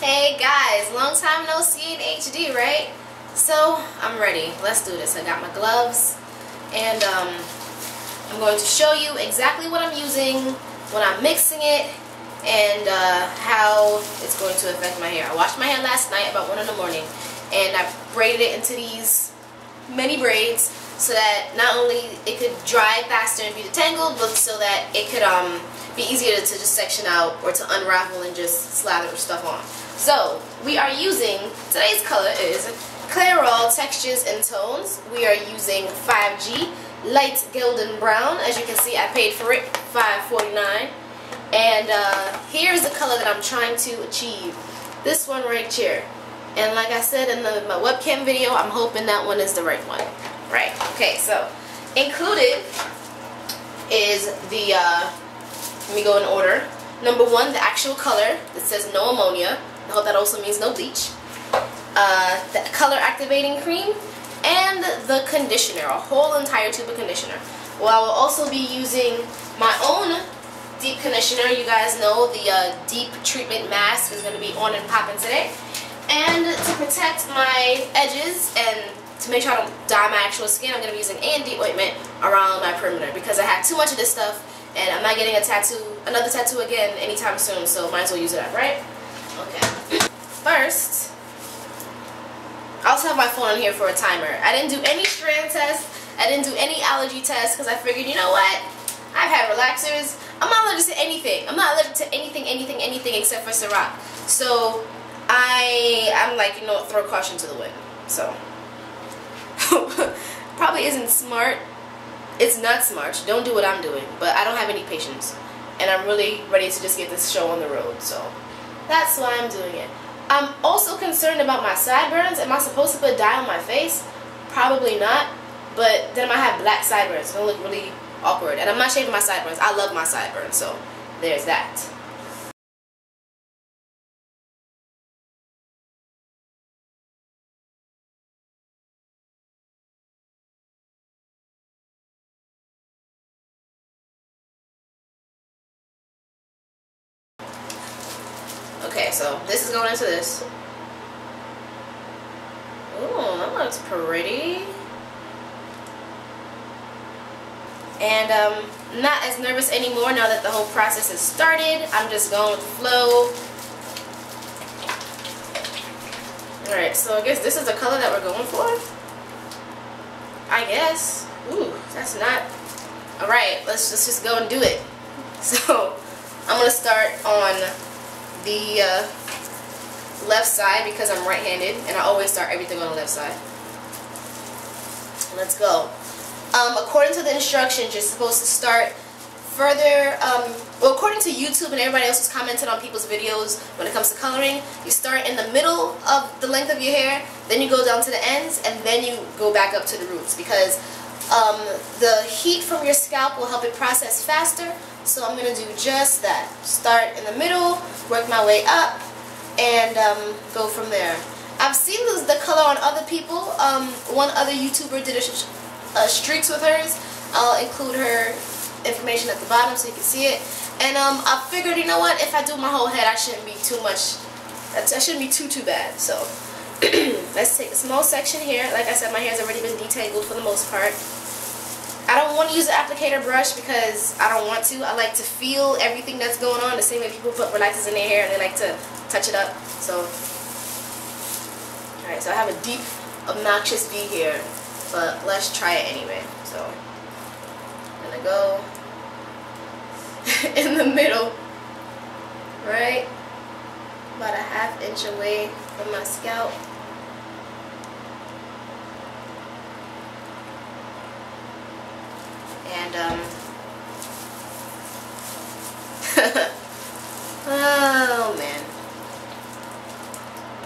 Hey guys, long time no see in HD, right? So, I'm ready. Let's do this. I got my gloves and I'm going to show you exactly what I'm using when I'm mixing it and how it's going to affect my hair. I washed my hair last night about 1 in the morning and I braided it into these mini braids so that not only it could dry faster and be detangled, but so that it could be easier to just section out or to unravel and just slather stuff on. So we are using, today's color is Clairol Textures and Tones. We are using 5G Light Golden Brown. As you can see, I paid for it $5.49. And here's the color that I'm trying to achieve. This one right here. And like I said in my webcam video, I'm hoping that one is the right one. Right. Okay, so included is the, let me go in order. Number 1, the actual color that says no ammonia. I hope that also means no bleach. The color activating cream and the conditioner, a whole entire tube of conditioner. Well, I will also be using my own deep conditioner. You guys know the deep treatment mask is going to be on and popping today. And to protect my edges and to make sure I don't dye my actual skin, I'm going to be using A&D ointment around my perimeter because I have too much of this stuff and I'm not getting another tattoo again anytime soon, so might as well use it up, right? Okay. First, I also have my phone on here for a timer. I didn't do any strand tests. I didn't do any allergy tests because I figured, you know what? I've had relaxers. I'm not allergic to anything. I'm not allergic to anything except for Ciroc. So I'm like, you know what, throw caution to the wind. So probably isn't smart. It's not smart. Don't do what I'm doing. But I don't have any patience. And I'm really ready to just get this show on the road. So that's why I'm doing it. I'm also concerned about my sideburns. Am I supposed to put dye on my face? Probably not. But then I might have black sideburns. It's going to look really awkward. And I'm not shaving my sideburns. I love my sideburns. So there's that. Okay, so this is going into this. Ooh, that looks pretty. And not as nervous anymore now that the whole process has started. I'm just going with the flow. Alright, so I guess this is the color that we're going for. I guess. Ooh, that's not. Alright, let's just go and do it. So I'm going to start on the left side because I'm right-handed and I always start everything on the left side. Let's go. According to the instructions, you're supposed to start further, well, according to YouTube and everybody else who's commented on people's videos when it comes to coloring, you start in the middle of the length of your hair, then you go down to the ends, and then you go back up to the roots because the heat from your scalp will help it process faster. So I'm going to do just that. Start in the middle, work my way up, and go from there. I've seen the color on other people. One other YouTuber did a streaks with hers. I'll include her information at the bottom so you can see it. And I figured, you know what, if I do my whole head, I shouldn't be too much. I shouldn't be too bad. So let's take a small section here. Like I said, my hair's already been detangled for the most part. I don't want to use an applicator brush because I don't want to. I like to feel everything that's going on the same way people put relaxers in their hair and they like to touch it up. So, alright, so I have a deep, obnoxious V here, but let's try it anyway. So, I'm going to go in the middle, right? About a ½ inch away from my scalp. And oh man,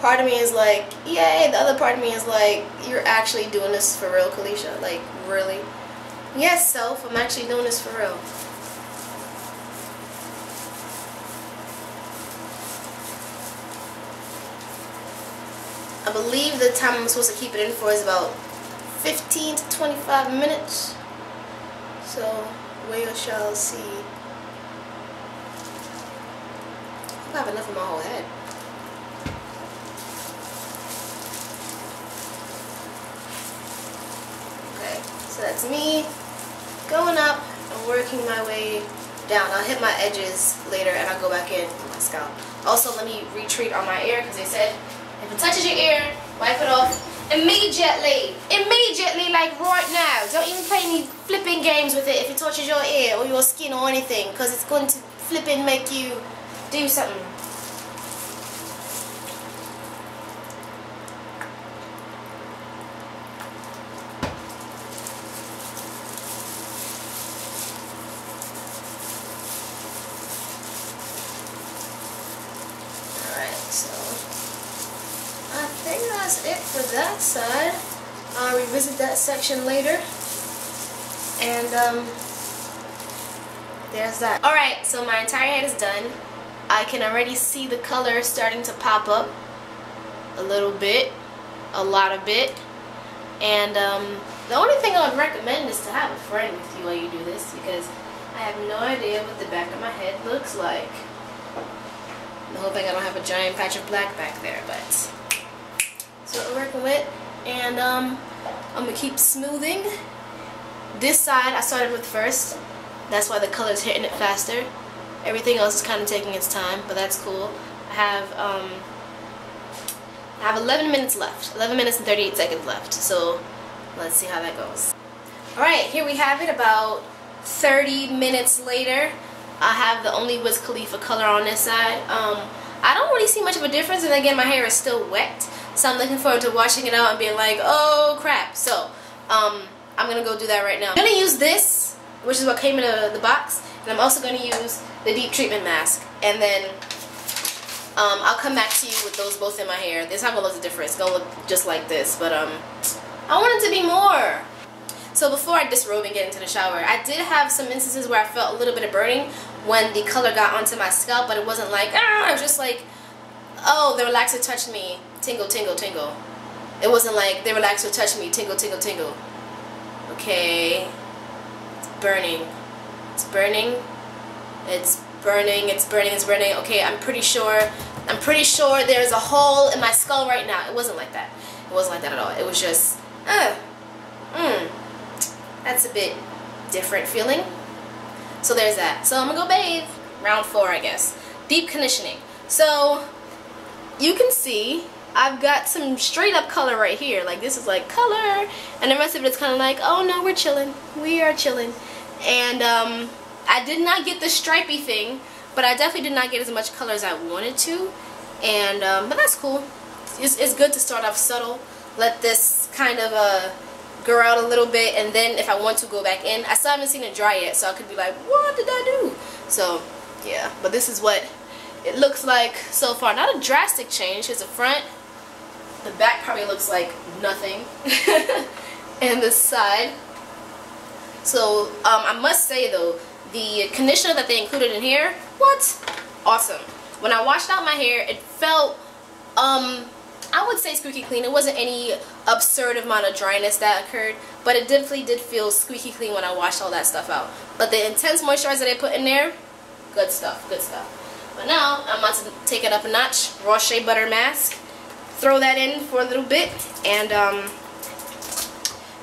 part of me is like, yay, the other part of me is like, you're actually doing this for real, Kalisha? Like, really? Yes, self, I'm actually doing this for real. I believe the time I'm supposed to keep it in for is about 15 to 25 minutes. So, we shall see. I have enough of my whole head. So that's me going up and working my way down. I'll hit my edges later and I'll go back in with my scalp. Also, let me retreat on my ear because they said if it touches your ear, wipe it off immediately. Immediately, like right now. Don't even play any flipping games with it if it touches your ear or your skin or anything, because it's going to flipping make you do something. So I think that's it for that side. I'll revisit that section later. And there's that. Alright, so my entire head is done. I can already see the color starting to pop up a little bit, a lot of it. And the only thing I would recommend is to have a friend with you while you do this, because I have no idea what the back of my head looks like. I'm hoping I don't have a giant patch of black back there, but that's what we're working with. And I'm gonna keep smoothing. This side I started with first. That's why the color's hitting it faster. Everything else is kind of taking its time, but that's cool. I have 11 minutes left. 11 minutes and 38 seconds left. So let's see how that goes. Alright, here we have it about 30 minutes later. I have the only Wiz Khalifa color on this side. I don't really see much of a difference, and again, my hair is still wet, so I'm looking forward to washing it out and being like, oh crap. So I'm gonna go do that right now. I'm gonna use this, which is what came in the box, and I'm also gonna use the deep treatment mask, and then I'll come back to you with those both in my hair. This not gonna look different. It's gonna look just like this, but I want it to be more. So before I disrobe and get into the shower, I did have some instances where I felt a little bit of burning when the color got onto my scalp, but it wasn't like, ah, it was just like, oh, the relaxer touched me, tingle, tingle, tingle. It wasn't like, the relaxer touched me, tingle, tingle, tingle. Okay, it's burning. It's burning. It's burning, it's burning, it's burning. Okay, I'm pretty sure there's a hole in my skull right now. It wasn't like that. It wasn't like that at all. It was just, that's a bit different feeling. So there's that. So I'm gonna go bathe. Round 4, I guess. Deep conditioning. So you can see I've got some straight up color right here. Like this is like color, and the rest of it is kind of like, oh no, we're chilling. We are chilling. And I did not get the stripy thing, but I definitely did not get as much color as I wanted to. And but that's cool. It's good to start off subtle. Let this kind of grow out a little bit, and then if I want to go back in, I still haven't seen it dry yet, so I could be like, what did I do? So yeah, but this is what it looks like so far. Not a drastic change. Here's the front. The back probably looks like nothing. And the side. So I must say though, the conditioner that they included in here, what? Awesome. When I washed out my hair, it felt I would say squeaky clean. It wasn't any absurd amount of dryness that occurred, but it definitely did feel squeaky clean when I washed all that stuff out. But the intense moisturizer they put in there, good stuff, good stuff. But now I'm about to take it up a notch. Raw Shea Butter mask. Throw that in for a little bit and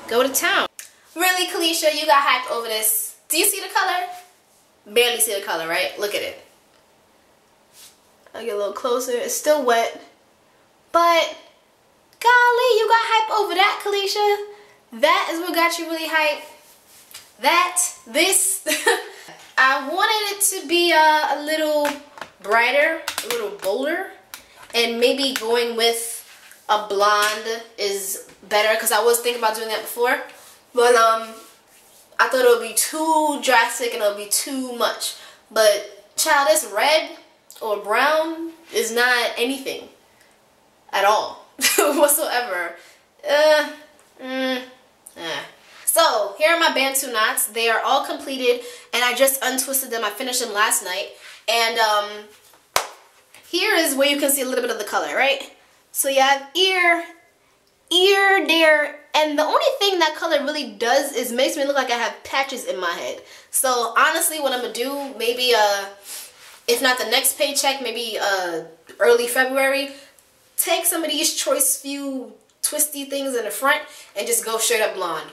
go to town. Really, Kalisha, you got hyped over this. Do you see the color? Barely see the color, right? Look at it. I'll get a little closer. It's still wet. But, golly, you got hype over that, Kalisha. That is what got you really hyped. This. I wanted it to be a little brighter, a little bolder. And maybe going with a blonde is better, because I was thinking about doing that before. But, I thought it would be too drastic and it would be too much. But, child, this red or brown is not anything. At all. Whatsoever. So, here are my Bantu knots. They are all completed, and I just untwisted them. I finished them last night. And, here is where you can see a little bit of the color, right? So you have ear there, and the only thing that color really does is makes me look like I have patches in my head. So, honestly, what I'm gonna do, maybe, if not the next paycheck, maybe, early February, take some of these choice few twisty things in the front and just go straight up blonde.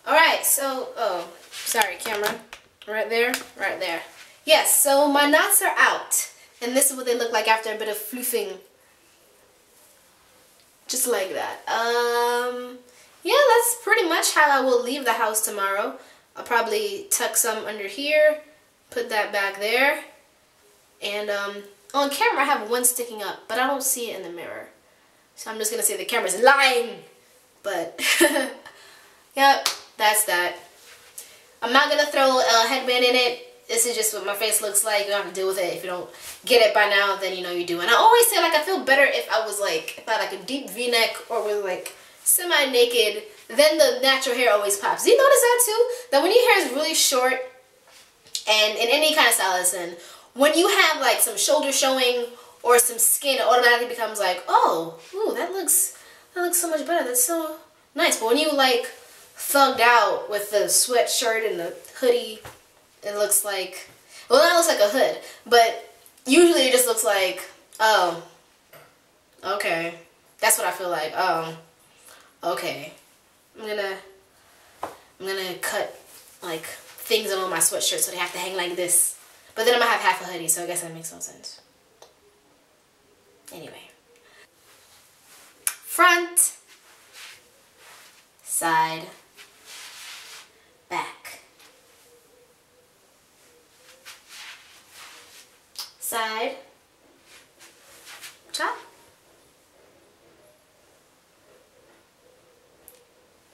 Alright, so, oh, sorry, camera. Right there, right there. Yes, so my knots are out. And this is what they look like after a bit of floofing. Just like that. Yeah, that's pretty much how I will leave the house tomorrow. I'll probably tuck some under here, put that back there. And on camera I have one sticking up, but I don't see it in the mirror. So I'm just going to say the camera's lying. But, yep, that's that. I'm not going to throw a headband in it. This is just what my face looks like. You don't have to deal with it. If you don't get it by now, then you know you do. And I always say, like, I feel better if I was, like, if I had, like, a deep V-neck or was, like, semi-naked. Then the natural hair always pops. Do you notice that, too? That when your hair is really short, and in any kind of style it's in, when you have, like, some shoulder showing or some skin, it automatically becomes like, oh, ooh, that looks so much better. That's so nice. But when you, like, thugged out with the sweatshirt and the hoodie, it looks like, well, that looks like a hood, but usually it just looks like, oh, okay. That's what I feel like. Oh, okay. I'm gonna cut, like, things on my sweatshirt so they have to hang like this. But then I'm gonna have half a hoodie, so I guess that makes no sense. Anyway. Front, side, back, side,